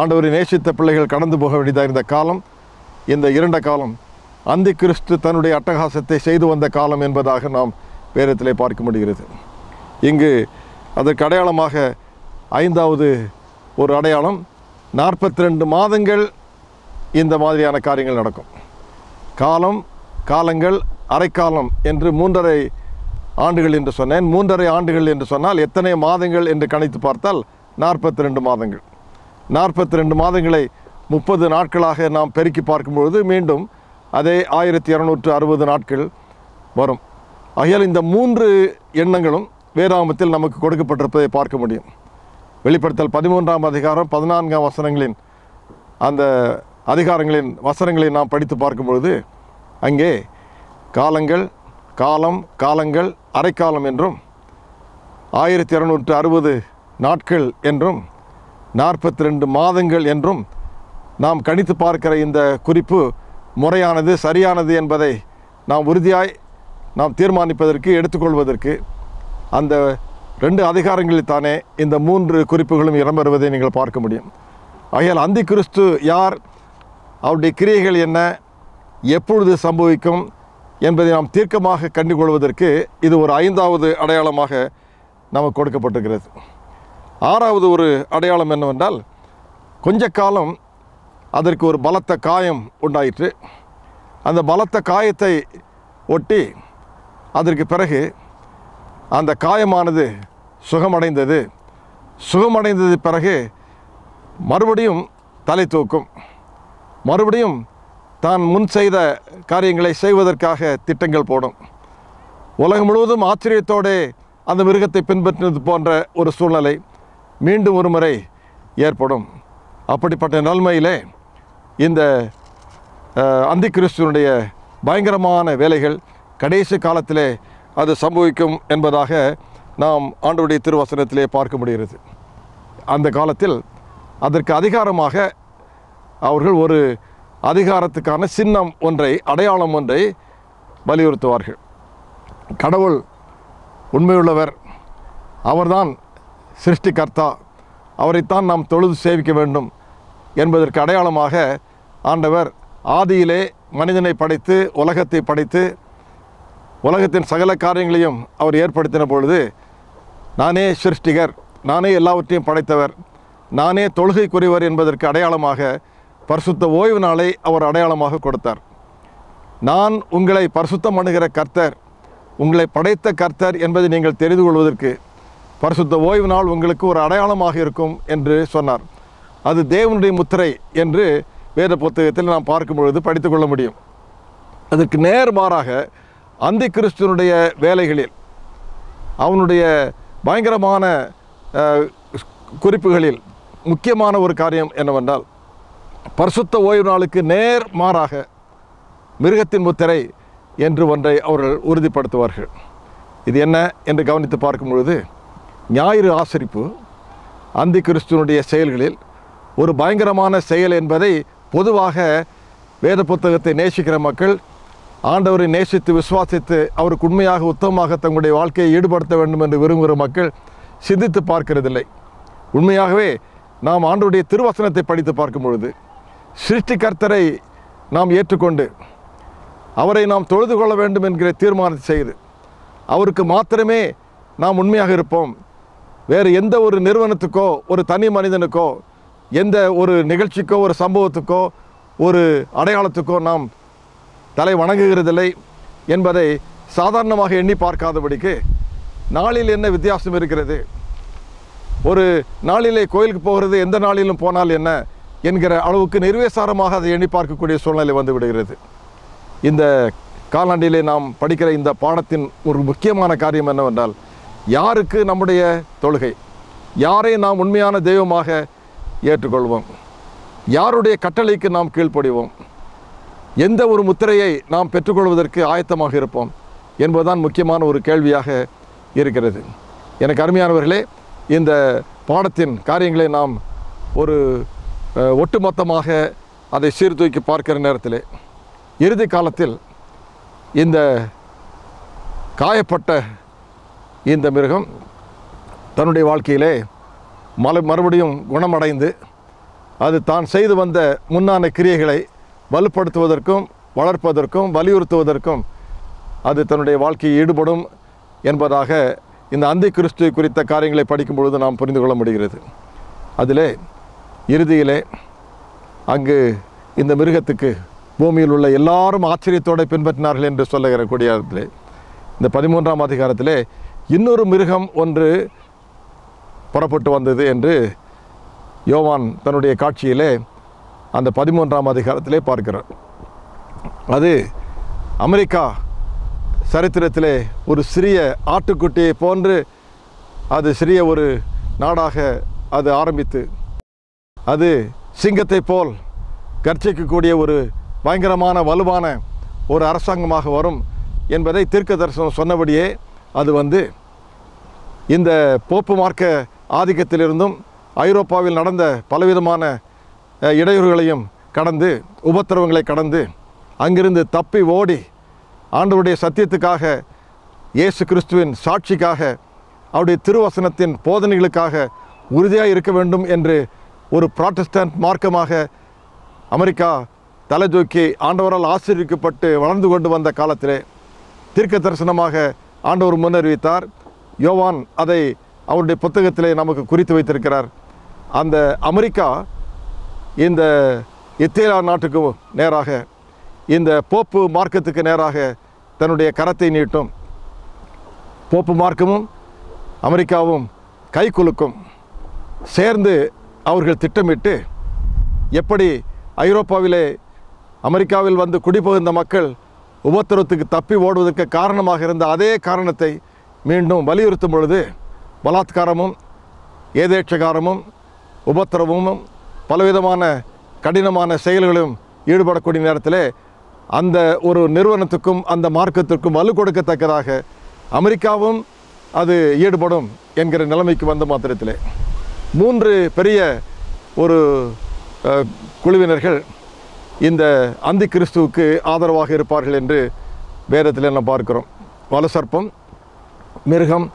ஆண்டவரை நேசித்த பிள்ளைகள் கடந்து போக வேண்டியதாக இருந்த காலம் இந்த இருண்ட காலம், அந்தி கிறிஸ்து தன்னுடைய அட்டகாசத்தை செய்து வந்த காலம் என்பதாக நாம் வேதத்திலே பார்க்க முடிகிறது. இங்கு அதற்கு அடையாளமாக 5வது ஒரு அடையாளம், 42 மாதங்கள் இந்த மாதிரியான காரியங்கள் நடக்கும். காலம், காலங்கள், அரைக்காலம் என்று 3½ ஆண்டுகள் என்று சொன்னேன். 3½ ஆண்டுகள் என்று சொன்னால் எத்தனை மாதங்கள் என்று கணித்து பார்த்தால் 42 மாதங்கள். 42 மாதங்களை 30 நாட்களாக நாம் பெருக்கி பார்க்கும்பொழுது மீண்டும் அதே 1260 நாட்கள் வரும். ஆகையால் இந்த 3 எண்ணங்களும் வேதாகமத்தில் நமக்கு கொடுக்கப்பட்டிருப்பதை பார்க்க முடியும். வெளிப்படுத்தல் 13ஆம் அதிகாரம் 14ஆம் வசனங்களின் அந்த அதிகாரங்களின் வசனங்களை நாம் படித்து பார்க்கும் பொழுது அங்கே காலங்கள் அரைக்காலம் என்றும் 1260 நாட்கள் என்றும் 42 மாதங்கள் என்றும் நாம் கணித்து பார்க்கிற இந்த குறிப்பு முறையானது, சரியானது என்பதை நாம் உறுதியாய் நாம் தீர்மானிப்பதற்கு, எடுத்துக்கொள்வதற்கு அந்த 2 அதிகாரங்களில் தானே இந்த 3 குறிப்புகளும் இடம்பெறுவதை நீங்கள் பார்க்க முடியும். ஆகையால் அந்தி கிறிஸ்து யார், அவருடைய கிரியைகள் என்ன, எப்பொழுது சம்பவிக்கும் என்பதை நாம் தீர்க்கமாக கண்டுகொள்வதற்கு இது ஒரு 5வது அடையாளமாக நமக்கு கொடுக்கப்பட்டிருக்கிறது. 6வது ஒரு அடையாளம் என்னவென்றால், கொஞ்ச காலம் அதற்கு ஒரு பலத்த காயம் உண்டாயிற்று. அந்த பலத்த காயத்தை ஒட்டி அதற்கு பிறகு அந்த காயமானது சுகமடைந்தது. சுகமடைந்தது பிறகு மறுபடியும் தலை தூக்கும், மறுபடியும் தான் முன் செய்த காரியங்களை செய்வதற்காக திட்டங்கள் போடும். உலகம் முழுவதும் ஆச்சரியத்தோடு அந்த மிருகத்தை பின்பற்றினது போன்ற ஒரு சூழ்நிலை மீண்டும் ஒரு முறை ஏற்படும். அப்படிப்பட்ட நிலைமையிலே இந்த அந்தி கிறிஸ்துவனுடைய பயங்கரமான வேலைகள் கடைசி காலத்திலே அது சம்பவிக்கும் என்பதாக நாம் ஆண்டவருடைய திருவசனத்திலே பார்க்க முடிகிறது. அந்த காலத்தில் அதற்கு அதிகாரமாக அவர்கள் ஒரு அதிகாரத்துக்கான சின்னம் ஒன்றை, அடையாளம் ஒன்றை வலியுறுத்துவார்கள். கடவுள் உண்மையுள்ளவர், அவர்தான் சிருஷ்டிகர்த்தா, அவரைத்தான் நாம் தொழுது சேவிக்க வேண்டும் என்பதற்கு அடையாளமாக ஆண்டவர் ஆதியிலே மனிதனை படைத்து, உலகத்தை படைத்து, உலகத்தின் சகல காரியங்களையும் அவர் ஏற்படுத்தின பொழுது, நானே சிருஷ்டிகர், நானே எல்லாவற்றையும் படைத்தவர், நானே தொழுகைக்குரியவர் என்பதற்கு அடையாளமாக பரிசுத்த ஓய்வு நாளை அவர் அடையாளமாக கொடுத்தார். நான் உங்களை பரிசுத்தம் பண்ணுகிற கர்த்தர், உங்களை படைத்த கர்த்தர் என்பதை நீங்கள் தெரிந்து கொள்வதற்கு பரிசுத்த ஓய்வு நாள் உங்களுக்கு ஒரு அடையாளமாக இருக்கும் என்று சொன்னார். அது தேவனுடைய முத்திரை என்று வேத புத்தகத்தில் நாம் பார்க்கும் பொழுது படித்து கொள்ள முடியும். அதற்கு நேர்மாறாக அந்தி கிறிஸ்துவனுடைய வேலைகளில், அவனுடைய பயங்கரமான குறிப்புகளில் முக்கியமான ஒரு காரியம் என்னவென்றால், பரிசுத்த ஓய்வு நாளுக்கு நேர்மாறாக மிருகத்தின் முத்திரை என்று ஒன்றை அவர்கள் உறுதிப்படுத்துவார்கள். இது என்ன என்று கவனித்து பார்க்கும் பொழுது, ஞாயிறு ஆசரிப்பு அந்தி கிறிஸ்துவனுடைய செயல்களில் ஒரு பயங்கரமான செயல் என்பதை பொதுவாக வேத புத்தகத்தை நேசிக்கிற மக்கள், ஆண்டவரை நேசித்து விசுவாசித்து அவருக்கு உண்மையாக உத்தமமாக தங்களுடைய வாழ்க்கையை ஈடுபடுத்த வேண்டும் என்று விரும்புகிற மக்கள் சிந்தித்து பார்க்கிறதில்லை. உண்மையாகவே நாம் ஆண்டவருடைய திருவசனத்தை படித்து பார்க்கும் பொழுது, சிருஷ்டிகர்த்தரை நாம் ஏற்றுக்கொண்டு அவரை நாம் தொழுது கொள்ள வேண்டும் என்கிற தீர்மானத்தை செய்து அவருக்கு மாத்திரமே நாம் உண்மையாக இருப்போம், வேறு எந்த ஒரு நிறுவனத்துக்கோ ஒரு தனி மனிதனுக்கோ எந்த ஒரு நிகழ்ச்சிக்கோ ஒரு சம்பவத்துக்கோ ஒரு அடையாளத்துக்கோ நாம் தலை வணங்குகிறதில்லை என்பதை சாதாரணமாக எண்ணி பார்க்காதபடிக்கு, நாளில் என்ன வித்தியாசம் இருக்கிறது, ஒரு நாளிலே கோயிலுக்கு போகிறது எந்த நாளிலும் போனால் என்ன என்கிற அளவுக்கு நிர்விசாரமாக அதை எண்ணி பார்க்கக்கூடிய சூழ்நிலை வந்து விடுகிறது. இந்த காலாண்டிலே நாம் படிக்கிற இந்த பாடத்தின் ஒரு முக்கியமான காரியம் என்னவென்றால், யாருக்கு நம்முடைய தொழுகை, யாரை நாம் உண்மையான தெய்வமாக ஏற்றுக்கொள்வோம், யாருடைய கட்டளைக்கு நாம் கீழ்ப்படிவோம், எந்த ஒரு முத்திரையை நாம் பெற்றுக்கொள்வதற்கு ஆயத்தமாக இருப்போம் என்பதுதான் முக்கியமான ஒரு கேள்வியாக இருக்கிறது. எனக்கு அருமையானவர்களே, இந்த பாடத்தின் காரியங்களை நாம் ஒரு ஒட்டுமொத்தமாக அதை சீர்தூக்கி பார்க்கிற நேரத்தில், இறுதி காலத்தில் இந்த காயப்பட்ட இந்த மிருகம் தன்னுடைய வாழ்க்கையிலே மறுபடியும் குணமடைந்து அது தான் செய்து வந்த முன்னான கிரியைகளை வலுப்படுத்துவதற்கும் வளர்ப்பதற்கும் வலியுறுத்துவதற்கும் அது தன்னுடைய வாழ்க்கையை ஈடுபடும் என்பதாக இந்த அந்தி கிறிஸ்துவை குறித்த காரியங்களை படிக்கும் பொழுது நாம் புரிந்து கொள்ள முடிகிறது. அதிலே இறுதியிலே அங்கு இந்த மிருகத்துக்கு பூமியில் உள்ள எல்லாரும் ஆச்சரியத்தோடு பின்பற்றினார்கள் என்று சொல்லுகிற கூடியதிலே, இந்த 13ஆம் அதிகாரத்திலே இன்னொரு மிருகம் ஒன்று புறப்பட்டு வந்தது என்று யோவான் தன்னுடைய காட்சியிலே அந்த 13ஆம் அதிகாரத்திலே பார்க்கிறார். அது அமெரிக்கா சரித்திரத்திலே ஒரு சிறிய ஆட்டுக்குட்டியை போன்று அது சிறிய ஒரு நாடாக அது ஆரம்பித்து அது சிங்கத்தை போல் கர்ஜிக்கக்கூடிய ஒரு பயங்கரமான வலுவான ஒரு அரசாங்கமாக வரும் என்பதை தீர்க்கதரிசனம் சொன்னபடியே அது இந்த போப்பு மார்க்க ஆதிக்கத்திலிருந்தும் ஐரோப்பாவில் நடந்த பலவிதமான இடையூறுகளையும் கடந்து, உபத்திரவங்களை கடந்து, அங்கிருந்து தப்பி ஓடி ஆண்டவருடைய சத்தியத்துக்காக, இயேசு கிறிஸ்துவின் சாட்சிக்காக, அவருடைய திருவசனத்தின் போதனைகளுக்காக உறுதியாக இருக்க வேண்டும் என்று ஒரு புராட்டஸ்டன்ட் மார்க்கமாக அமெரிக்கா தலை தூக்கி ஆண்டவரால் ஆசீர்வதிக்கப்பட்டு வளர்ந்து கொண்டு வந்த காலத்திலே தீர்க்க தரிசனமாக ஆண்டவர் முன்னறிவித்தார். யோவான் அதை அவருடைய புத்தகத்திலே நமக்கு குறித்து வைத்திருக்கிறார். அந்த அமெரிக்கா இந்த இத்தேலா நாட்டுக்கு நேராக, இந்த போப்பு மார்க்கத்துக்கு நேராக தன்னுடைய கரத்தை நீட்டும். போப்பு மார்க்கமும் அமெரிக்காவும் கை குலுக்கும். சேர்ந்து அவர்கள் திட்டமிட்டு எப்படி ஐரோப்பாவிலே அமெரிக்காவில் வந்து குடிபுகுந்த மக்கள் உபத்திரவத்துக்கு தப்பி ஓடுவதற்கு காரணமாக இருந்த அதே காரணத்தை மீண்டும் வலியுறுத்தும் பொழுது பலாத்காரமும் ஏதேட்சகாரமும் உபத்திரவமும் பலவிதமான கடினமான செயல்களும் ஈடுபடக்கூடிய நேரத்தில் அந்த ஒரு நிறுவனத்துக்கும் அந்த மார்க்கத்திற்கும் வலு கொடுக்கத்தக்கதாக அமெரிக்காவும் அது ஈடுபடும் என்கிற நிலைமைக்கு வந்த மாத்திரத்திலே 3 பெரிய ஒரு குழுவினர்கள் இந்த அந்தி கிறிஸ்துவுக்கு ஆதரவாக இருப்பார்கள் என்று வேதத்தில் நாம் பார்க்கிறோம். வலசர்ப்பம், மிருகம்,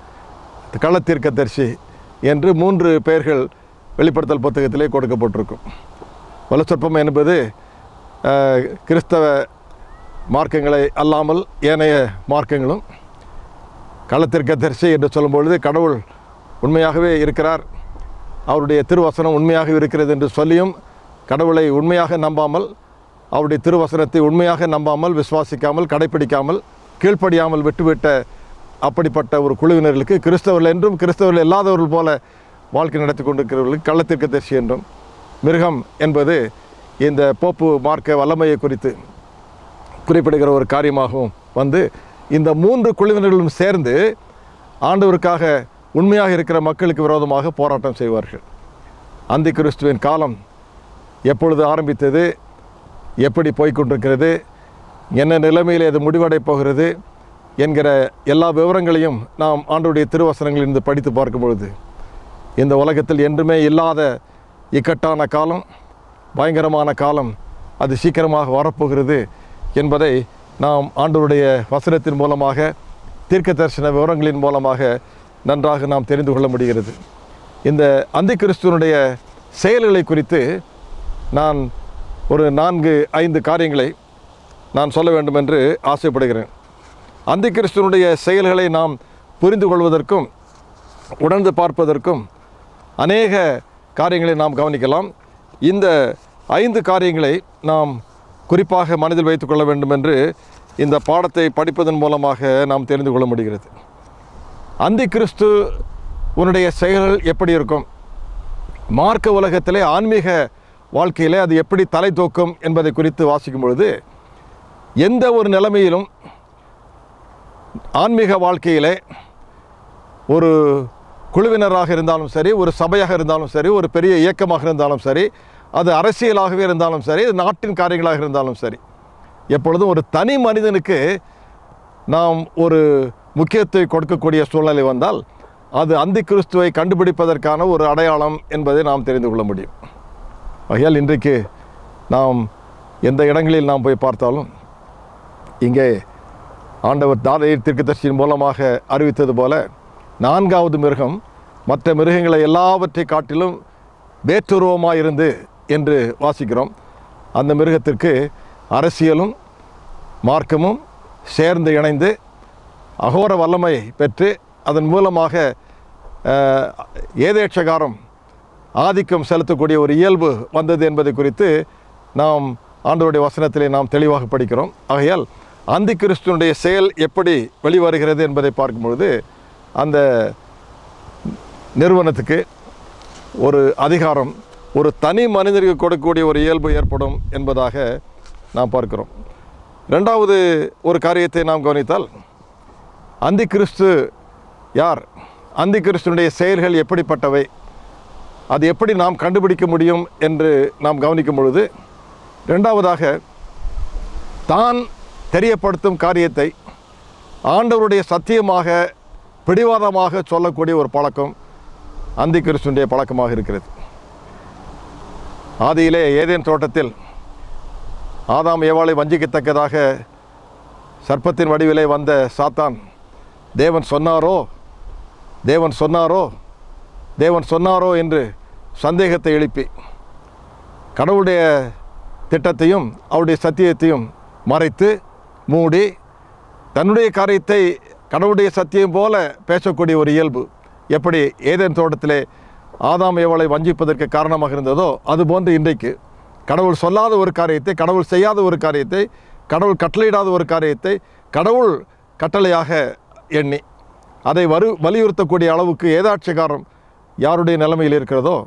கள்ளத்தீர்க்கதரிசி என்று 3 பெயர்கள் வெளிப்படுத்தல் புத்தகத்திலே கொடுக்கப்பட்டிருக்கும். வலசர்ப்பம் என்பது கிறிஸ்தவ மார்க்கங்களை அல்லாமல் ஏனைய மார்க்கங்களும், கள்ளத்தீர்க்கதரிசி என்று சொல்லும்பொழுது கடவுள் உண்மையாகவே இருக்கிறார், அவருடைய திருவசனம் உண்மையாக இருக்கிறது என்று சொல்லியும் கடவுளை உண்மையாக நம்பாமல், அவருடைய திருவசனத்தை உண்மையாக நம்பாமல், விசுவாசிக்காமல், கடைப்பிடிக்காமல், கீழ்ப்படியாமல் விட்டுவிட்ட அப்படிப்பட்ட ஒரு குழுவினர்களுக்கு கிறிஸ்தவர்கள் என்றும் கிறிஸ்தவர்கள் இல்லாதவர்கள் போல வாழ்க்கை நடத்தி கொண்டிருக்கிறவர்களுக்கு கள்ளத்தீர்க்கதரிசி என்றும், மிருகம் என்பது இந்த போப்பு மார்க்க வல்லமையை குறித்து குறிப்பிடுகிற ஒரு காரியமாகவும் இந்த 3 குழுவினர்களும் சேர்ந்து ஆண்டவருக்காக உண்மையாக இருக்கிற மக்களுக்கு விரோதமாக போராட்டம் செய்வார்கள். அந்தி கிறிஸ்துவின் காலம் எப்பொழுது ஆரம்பித்தது, எப்படி போய்கொண்டிருக்கிறது, என்ன நிலைமையில் அது முடிவடை போகிறது என்கிற எல்லா விவரங்களையும் நாம் ஆண்டவருடைய திருவசனங்களிலிருந்து படித்து பார்க்கும் பொழுது இந்த உலகத்தில் என்றுமே இல்லாத இக்கட்டான காலம், பயங்கரமான காலம் அது சீக்கிரமாக வரப்போகிறது என்பதை நாம் ஆண்டவருடைய வசனத்தின் மூலமாக, தீர்க்க தரிசன விவரங்களின் மூலமாக நன்றாக நாம் தெரிந்து கொள்ள முடிகிறது. இந்த அந்தி கிறிஸ்துவனுடைய செயல்களை குறித்து நான் ஒரு 4-5 காரியங்களை நான் சொல்ல வேண்டும் என்று ஆசைப்படுகிறேன். அந்தி கிறிஸ்துவனுடைய செயல்களை நாம் புரிந்து கொள்வதற்கும் உணர்ந்து பார்ப்பதற்கும் அநேக காரியங்களை நாம் கவனிக்கலாம். இந்த 5 காரியங்களை நாம் குறிப்பாக மனதில் வைத்துக் கொள்ள வேண்டும் என்று இந்த பாடத்தை படிப்பதன் மூலமாக நாம் தெரிந்து கொள்ள முடிகிறது. அந்தி கிறிஸ்து உன்னுடைய செயல்கள் எப்படி இருக்கும், மார்க்க உலகத்திலே ஆன்மீக வாழ்க்கையிலே அது எப்படி தலை தூக்கும் என்பதை குறித்து வாசிக்கும் பொழுது எந்த ஒரு நிலைமையிலும் ஆன்மீக வாழ்க்கையிலே ஒரு குழுவினராக இருந்தாலும் சரி, ஒரு சபையாக இருந்தாலும் சரி, ஒரு பெரிய இயக்கமாக இருந்தாலும் சரி, அது அரசியலாகவே இருந்தாலும் சரி, நாட்டின் காரியங்களாக இருந்தாலும் சரி, எப்பொழுதும் ஒரு தனி மனிதனுக்கு நாம் ஒரு முக்கியத்துவம் கொடுக்கக்கூடிய சூழ்நிலை வந்தால் அது அந்தி கிறிஸ்துவை கண்டுபிடிப்பதற்கான ஒரு அடையாளம் என்பதை நாம் தெரிந்து கொள்ள முடியும். ஆகையால் இன்றைக்கு நாம் எந்த இடங்களில் நாம் போய் பார்த்தாலும் இங்கே ஆண்டவர் தானியேல் தீர்க்கதரிசியின் மூலமாக அறிவித்தது போல 4வது மிருகம் மற்ற மிருகங்களை எல்லாவற்றை காட்டிலும் வேற்றுருவமாயிருந்து என்று வாசிக்கிறோம். அந்த மிருகத்திற்கு அரசியலும் மார்க்கமும் சேர்ந்து இணைந்து அகோர வல்லமை பெற்று அதன் மூலமாக ஏதேட்சகாரம் ஆதிக்கம் செலுத்தக்கூடிய ஒரு இயல்பு வந்தது என்பதை குறித்து நாம் ஆண்டவருடைய வசனத்திலே நாம் தெளிவாக படிக்கிறோம். ஆகையால் அந்தி கிறிஸ்துவனுடைய செயல் எப்படி வெளிவருகிறது என்பதை பார்க்கும் பொழுது அந்த நிறுவனத்துக்கு ஒரு அதிகாரம், ஒரு தனி மனிதருக்கு கொடுக்கக்கூடிய ஒரு இயல்பு ஏற்படும் என்பதாக நாம் பார்க்கிறோம். 2வது ஒரு காரியத்தை நாம் கவனித்தால், அந்தி கிறிஸ்து யார், அந்தி கிறிஸ்துவனுடைய செயல்கள் எப்படிப்பட்டவை, அது எப்படி நாம் கண்டுபிடிக்க முடியும் என்று நாம் கவனிக்கும் பொழுது, இரண்டாவதாக தான் தெரியப்படுத்தும் காரியத்தை ஆண்டவருடைய சத்தியமாக பிடிவாதமாக சொல்லக்கூடிய ஒரு பழக்கம் அந்தி கிறிஸ்துவினுடைய பழக்கமாக இருக்கிறது. ஆதியிலே ஏதேன் தோட்டத்தில் ஆதாம் ஏவாளை வஞ்சிக்கத்தக்கதாக சர்ப்பத்தின் வடிவிலே வந்த சாத்தான் தேவன் சொன்னாரோ தேவன் சொன்னாரோ தேவன் சொன்னாரோ என்று சந்தேகத்தை எழுப்பி கடவுளுடைய திட்டத்தையும் அவருடைய சத்தியத்தையும் மறைத்து மூடி தன்னுடைய காரியத்தை கடவுளுடைய சத்தியம் போல பேசக்கூடிய ஒரு இயல்பு எப்படி ஏதேன் தோட்டத்திலே ஆதாம் ஏவாளை வஞ்சிப்பதற்கு காரணமாக இருந்ததோ, அதுபோன்று இன்றைக்கு கடவுள் சொல்லாத ஒரு காரியத்தை, கடவுள் செய்யாத ஒரு காரியத்தை, கடவுள் கட்டளையிடாத ஒரு காரியத்தை கடவுள் கட்டளையாக எண்ணி அதை வலியுறுத்தக்கூடிய அளவுக்கு ஏதாட்சிகாரம் யாருடைய நிலைமையில் இருக்கிறதோ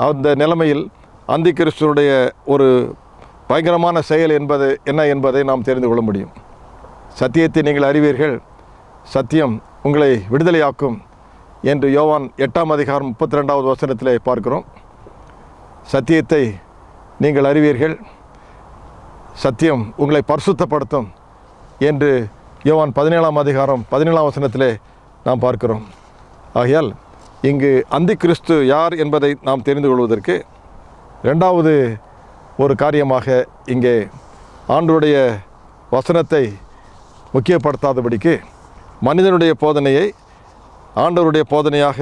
அந்த நிலைமையில் அந்தி கிறிஸ்துவனுடைய ஒரு பயங்கரமான செயல் என்பது என்ன என்பதை நாம் தெரிந்து கொள்ள முடியும். சத்தியத்தை நீங்கள் அறிவீர்கள், சத்தியம் உங்களை விடுதலையாக்கும் என்று யோவான் 8ஆம் அதிகாரம் 32வது வசனத்திலே பார்க்கிறோம். சத்தியத்தை நீங்கள் அறிவீர்கள், சத்தியம் உங்களை பரிசுத்தப்படுத்தும் என்று யோவான் 17ஆம் அதிகாரம் 17ஆம் வசனத்திலே நாம் பார்க்கிறோம். ஆகையால் இங்கு அந்தி கிறிஸ்து யார் என்பதை நாம் தெரிந்து கொள்வதற்கு இரண்டாவது ஒரு காரியமாக இங்கே ஆண்டவருடைய வசனத்தை முக்கியப்படுத்தாதபடிக்கு மனிதனுடைய போதனையை ஆண்டவருடைய போதனையாக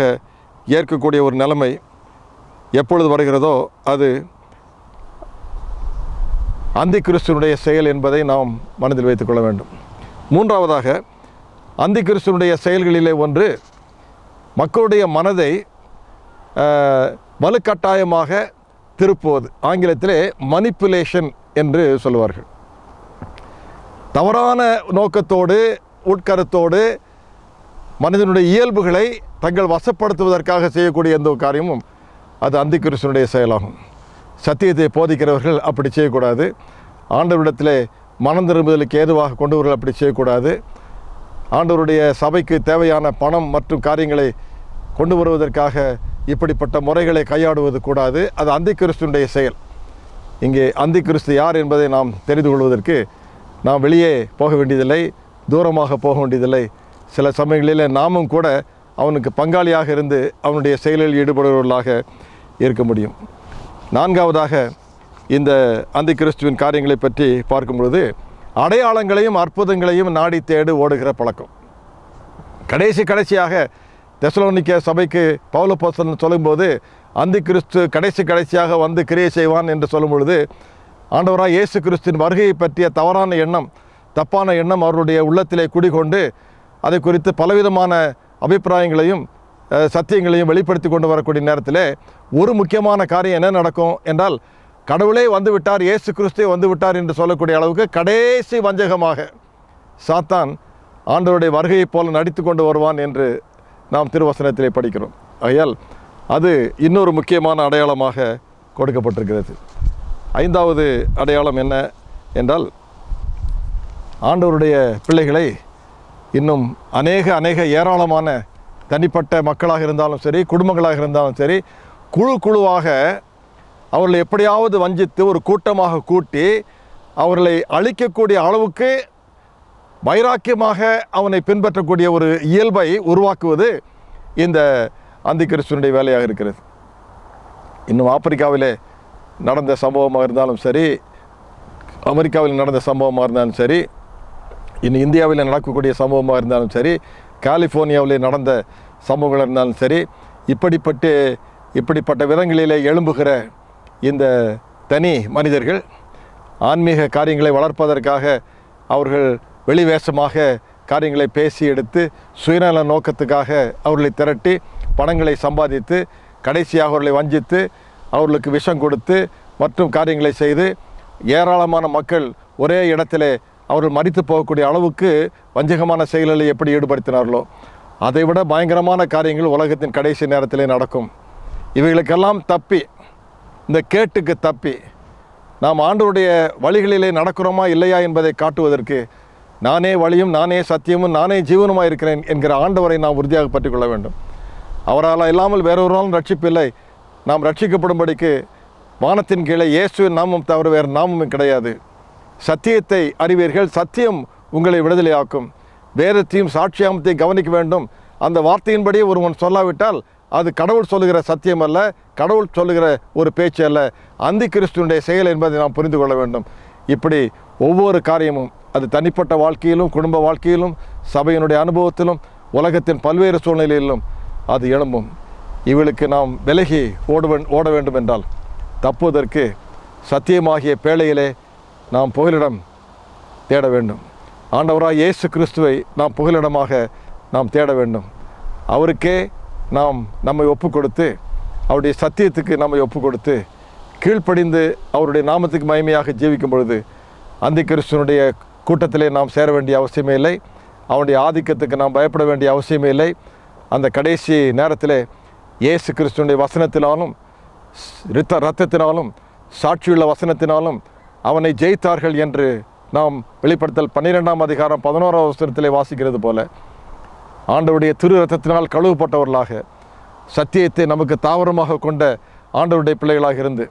ஏற்கக்கூடிய ஒரு நிலைமை எப்பொழுது வருகிறதோ அது அந்தி கிறிஸ்துவனுடைய செயல் என்பதை நாம் மனதில் வைத்துக்கொள்ள வேண்டும். மூன்றாவதாக அந்தி கிறிஸ்துவனுடைய செயல்களிலே ஒன்று மக்களுடைய மனதை வலுக்கட்டாயமாக திருப்புவது. ஆங்கிலத்திலே மனிப்புலேஷன் என்று சொல்லுவார்கள். தவறான நோக்கத்தோடு உட்கருத்தோடு மனிதனுடைய இயல்புகளை தங்கள் வசப்படுத்துவதற்காக செய்யக்கூடிய எந்த காரியமும் அது அந்தி கிறிஸ்துவனுடைய செயலாகும். சத்தியத்தை போதிக்கிறவர்கள் அப்படி செய்யக்கூடாது. ஆண்டவரிடத்திலே மனம் திரும்புதலுக்கு ஏதுவாக கொண்டவர்கள் அப்படி செய்யக்கூடாது. ஆண்டவருடைய சபைக்கு தேவையான பணம் மற்றும் காரியங்களை கொண்டு வருவதற்காக இப்படிப்பட்ட முறைகளை கையாடுவது கூடாது. அது அந்தி கிறிஸ்துவனுடைய செயல். இங்கே அந்தி கிறிஸ்து யார் என்பதை நாம் தெரிந்து கொள்வதற்கு நாம் வெளியே போக வேண்டியதில்லை, தூரமாக போக வேண்டியதில்லை. சில சமயங்களில் நாமும் கூட அவனுக்கு பங்காளியாக இருந்து அவனுடைய செயலில் ஈடுபடுபவர்களாக இருக்க முடியும். நான்காவதாக இந்த அந்தி கிறிஸ்துவின் காரியங்களை பற்றி பார்க்கும் பொழுது அடையாளங்களையும் அற்புதங்களையும் நாடி தேடு ஓடுகிற பழக்கம். கடைசியாக தெசலோனிக்கே சபைக்கு பவுல் அப்போஸ்தலன் சொல்லும்போது அந்தி கிறிஸ்து கடைசியாக வந்து கிரியை செய்வான் என்று சொல்லும் பொழுது ஆண்டவராக இயேசு கிறிஸ்துவின் வருகையை பற்றிய தப்பான எண்ணம் அவருடைய உள்ளத்திலே குடிகொண்டு அதை குறித்து பலவிதமான அபிப்பிராயங்களையும் சத்தியங்களையும் வெளிப்படுத்தி கொண்டு வரக்கூடிய நேரத்தில் ஒரு முக்கியமான காரியம் என்ன நடக்கும் என்றால், கடவுளே வந்துவிட்டார், இயேசு கிறிஸ்துவே வந்துவிட்டார் என்று சொல்லக்கூடிய அளவுக்கு கடைசி வஞ்சகமாக சாத்தான் ஆண்டவருடைய வருகையைப் போல நடித்து கொண்டு வருவான் என்று நாம் திருவசனத்திலே படிக்கிறோம். ஆகையால் அது இன்னொரு முக்கியமான அடையாளமாக கொடுக்கப்பட்டிருக்கிறது. ஐந்தாவது அடையாளம் என்ன என்றால், ஆண்டவருடைய பிள்ளைகளை இன்னும் அநேக ஏராளமான தனிப்பட்ட மக்களாக இருந்தாலும் சரி, குடும்பங்களாக இருந்தாலும் சரி, குழுவாக அவர்களை எப்படியாவது வஞ்சித்து ஒரு கூட்டமாக கூட்டி அவர்களை அழிக்கக்கூடிய அளவுக்கு வைராக்கியமாக அவனை பின்பற்றக்கூடிய ஒரு இயல்பை உருவாக்குவது இந்த அந்தி கிறிஸ்துவனுடைய வேலையாக இருக்கிறது. இன்னும் ஆப்பிரிக்காவிலே நடந்த சம்பவமாக இருந்தாலும் சரி, அமெரிக்காவில் நடந்த சம்பவமாக இருந்தாலும் சரி, இன்னும் இந்தியாவில் நடக்கக்கூடிய சம்பவமாக இருந்தாலும் சரி, கலிஃபோர்னியாவிலே நடந்த சம்பவங்கள் இருந்தாலும் சரி, இப்படிப்பட்ட விதங்களிலே எழும்புகிற இந்த தனி மனிதர்கள் ஆன்மீக காரியங்களை வளர்ப்பதற்காக அவர்கள் வெளிவேஷமாக காரியங்களை பேசி எடுத்து சுயநல நோக்கத்துக்காக அவர்களை திரட்டி பணங்களை சம்பாதித்து கடைசியாக அவர்களை வஞ்சித்து அவர்களுக்கு விஷம் கொடுத்து மற்றும் காரியங்களை செய்து ஏராளமான மக்கள் ஒரே இடத்திலே அவர்கள் மரித்து போகக்கூடிய அளவுக்கு வஞ்சகமான செயல்களை எப்படி ஈடுபடுத்தினார்களோ அதைவிட பயங்கரமான காரியங்கள் உலகத்தின் கடைசி நேரத்திலே நடக்கும். இவைகளுக்கெல்லாம் தப்பி, இந்த கேட்டுக்கு தப்பி நாம் ஆண்டவருடைய வழிகளிலே நடக்கிறோமா இல்லையா என்பதை காட்டுவதற்கு நானே வழியும் நானே சத்தியமும் நானே ஜீவனுமாக இருக்கிறேன் என்கிற ஆண்டவரை நாம் உறுதியாக பற்றி கொள்ள வேண்டும். அவரால் இல்லாமல் வேறொருவராலும் ரட்சிப்பில்லை, நாம் ரட்சிக்கப்படும்படிக்கு வானத்தின் கீழே இயேசுவின் நாமம் தவிர வேறு நாமமும் கிடையாது. சத்தியத்தை அறிவீர்கள், சத்தியம் உங்களை விடுதலையாக்கும். வேதத்தையும் சாட்சியாமத்தையும் கவனிக்க வேண்டும். அந்த வார்த்தையின்படியே ஒருவன் சொல்லாவிட்டால் அது கடவுள் சொல்லுகிற சத்தியம் அல்ல, கடவுள் சொல்லுகிற ஒரு பேச்சு அல்ல, அந்தி கிறிஸ்துவனுடைய செயல் என்பதை நாம் புரிந்து கொள்ள வேண்டும். இப்படி ஒவ்வொரு காரியமும் அது தனிப்பட்ட வாழ்க்கையிலும், குடும்ப வாழ்க்கையிலும், சபையினுடைய அனுபவத்திலும், உலகத்தின் பல்வேறு சூழ்நிலையிலும் அது எழும்பும். இவளுக்கு நாம் விலகி ஓட வேண்டும் என்றால் தப்புவதற்கு சத்தியமாகிய பேழையிலே நாம் புகலிடம் தேட வேண்டும். ஆண்டவராக இயேசு கிறிஸ்துவை நாம் புகலிடமாக நாம் தேட வேண்டும். அவருக்கே நாம் நம்மை ஒப்பு கொடுத்து, அவருடைய சத்தியத்துக்கு நம்மை ஒப்பு கொடுத்து, கீழ்ப்படிந்து அவருடைய நாமத்துக்கு மகிமையாக ஜீவிக்கும் பொழுது அந்தி கிறிஸ்துவனுடைய கூட்டத்திலே நாம் சேர வேண்டிய அவசியமே இல்லை. அவனுடைய ஆதிக்கத்துக்கு நாம் பயப்பட வேண்டிய அவசியமே இல்லை. அந்த கடைசி நேரத்தில் இயேசு கிறிஸ்துவனுடைய வசனத்தினாலும் இரத்தத்தினாலும் சாட்சியுள்ள வசனத்தினாலும் அவனை ஜெயித்தார்கள் என்று நாம் வெளிப்படுத்தல் 12ஆம் அதிகாரம் 11ஆம் வசனத்திலே வாசிக்கிறது போல, ஆண்டவருடைய திரு இரத்தத்தினால் கழுவப்பட்டவர்களாக சத்தியத்தை நமக்கு தாவரமாக கொண்ட ஆண்டவருடைய பிள்ளைகளாக இருந்து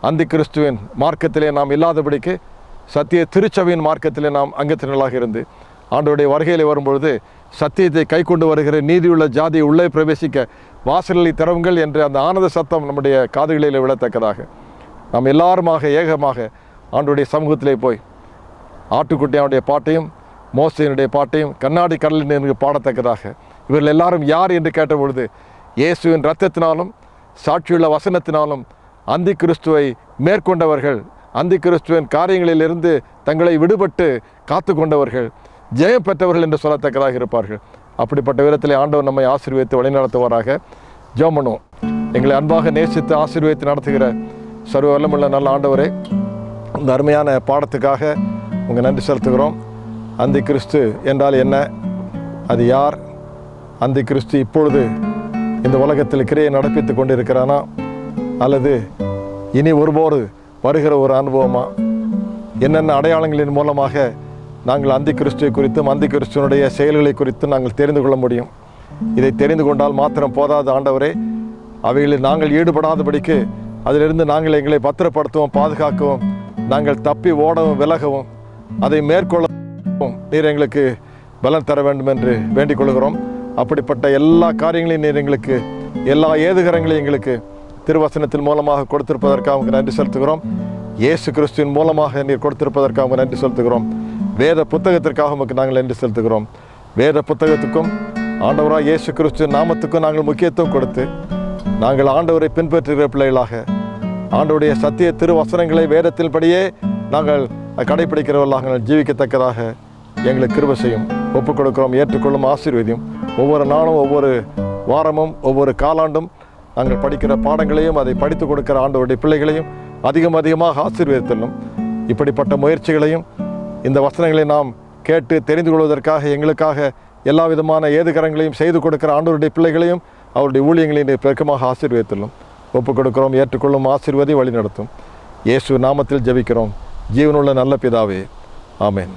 அந்தி கிறிஸ்துவின் மார்க்கத்திலே நாம் இல்லாதபடிக்கு சத்திய திருச்சபையின் மார்க்கத்திலே நாம் அங்கத்தினர்களாக இருந்து ஆண்டவருடைய வருகையில் வரும்பொழுது சத்தியத்தை கை கொண்டு வருகிற நீதியுள்ள ஜாதியை உள்ளே பிரவேசிக்க வாசல்களை திறவுங்கள் என்று அந்த ஆனந்த சத்தம் நம்முடைய காதுகளில் விழத்தக்கதாக நாம் எல்லாருமாக ஏகமாக ஆண்டவருடைய சமூகத்திலே போய் ஆட்டுக்குட்டியானுடைய பாட்டையும் மோசையினுடைய பாட்டையும் கண்ணாடி கடலில் நின்று பாடத்தக்கதாக இவர்கள் எல்லாரும் யார் என்று கேட்டபொழுது இயேசுவின் இரத்தத்தினாலும் சாட்சியுள்ள வசனத்தினாலும் அந்தி கிறிஸ்துவை மேற்கொண்டவர்கள், அந்தி கிறிஸ்துவின் காரியங்களிலிருந்து தங்களை விடுபட்டு காத்து கொண்டவர்கள், ஜெயம் பெற்றவர்கள் என்று சொல்லத்தக்கதாக இருப்பார்கள். அப்படிப்பட்ட விதத்திலே ஆண்டவர் நம்மை ஆசீர்வதித்து வழிநடத்துவாராக. ஜெபம் பண்ணுவோம். எங்களை அன்பாக நேசித்து ஆசீர்வதித்து நடத்துகிற சர்வ வல்லமுள்ள நல்ல ஆண்டவரே, இந்த அருமையான பாடத்துக்காக உங்கள் நன்றி செலுத்துகிறோம். அந்தி கிறிஸ்து என்றால் என்ன? அது யார்? அந்தி கிறிஸ்து இப்பொழுது இந்த உலகத்தில் கிரியை நடப்பித்து கொண்டிருக்கிறானா, அல்லது இனி ஒருபோது வருகிற ஒரு அனுபவமா? என்னென்ன அடையாளங்களின் மூலமாக நாங்கள் அந்தி கிறிஸ்துவை குறித்தும் அந்தி கிறிஸ்துவனுடைய செயல்களை குறித்தும் நாங்கள் தெரிந்து கொள்ள முடியும்? இதை தெரிந்து கொண்டால் மாத்திரம் போதாது ஆண்டவரே, அவைகளில் நாங்கள் ஈடுபடாதபடிக்கு அதிலிருந்து நாங்கள் எங்களை பத்திரப்படுத்தவும் பாதுகாக்கவும், நாங்கள் தப்பி ஓடவும் விலகவும் அதை மேற்கொள்ளவும் நீர் எங்களுக்கு பலன் தர வேண்டும் என்று வேண்டிக் கொள்கிறோம். அப்படிப்பட்ட எல்லா காரியங்களையும் நீர் எங்களுக்கு, எல்லா ஏதுகரங்களையும் எங்களுக்கு திருவசனத்தின் மூலமாக கொடுத்திருப்பதற்காக உங்களுக்கு நன்றி செலுத்துகிறோம். இயேசு கிறிஸ்துவின் மூலமாக நீர் கொடுத்திருப்பதற்காக உங்களுக்கு நன்றி செலுத்துகிறோம். வேத புத்தகத்திற்காக உங்களுக்கு நாங்கள் நன்றி செலுத்துகிறோம். வேத புத்தகத்துக்கும் ஆண்டவராக இயேசு கிறிஸ்துவின் நாமத்துக்கும் நாங்கள் முக்கியத்துவம் கொடுத்து நாங்கள் ஆண்டவரை பின்பற்றுகிற பிள்ளைகளாக ஆண்டவருடைய சத்திய திருவசனங்களை வேதத்தின்படியே நாங்கள் கடைபிடிக்கிறவர்களாக நாங்கள் ஜீவிக்கத்தக்கதாக எங்களுக்கு கிருபை செய்யும். ஒப்புக் கொடுக்கிறோம், ஏற்றுக்கொள்ளும், ஆசீர்வதியும். ஒவ்வொரு நாளும், ஒவ்வொரு வாரமும், ஒவ்வொரு காலாண்டும் நாங்கள் படிக்கிற பாடங்களையும் அதை படித்து கொடுக்கிற ஆண்டவருடைய பிள்ளைகளையும் அதிகமாக ஆசீர்வதித்தலும். இப்படிப்பட்ட முயற்சிகளையும் இந்த வசனங்களை நாம் கேட்டு தெரிந்து கொள்வதற்காக எங்களுக்காக எல்லா விதமான ஏதுகரங்களையும் செய்து கொடுக்கிற ஆண்டவருடைய பிள்ளைகளையும் அவருடைய ஊழியங்களையும் பெருக்கமாக ஆசீர்வதித்தலும். ஒப்புக் கொடுக்கிறோம், ஏற்றுக்கொள்ளும், ஆசீர்வதி, வழி நடத்தும். இயேசு நாமத்தில் ஜெபிக்கிறோம் ஜீவனுள்ள நல்ல பிதாவே, ஆமென்.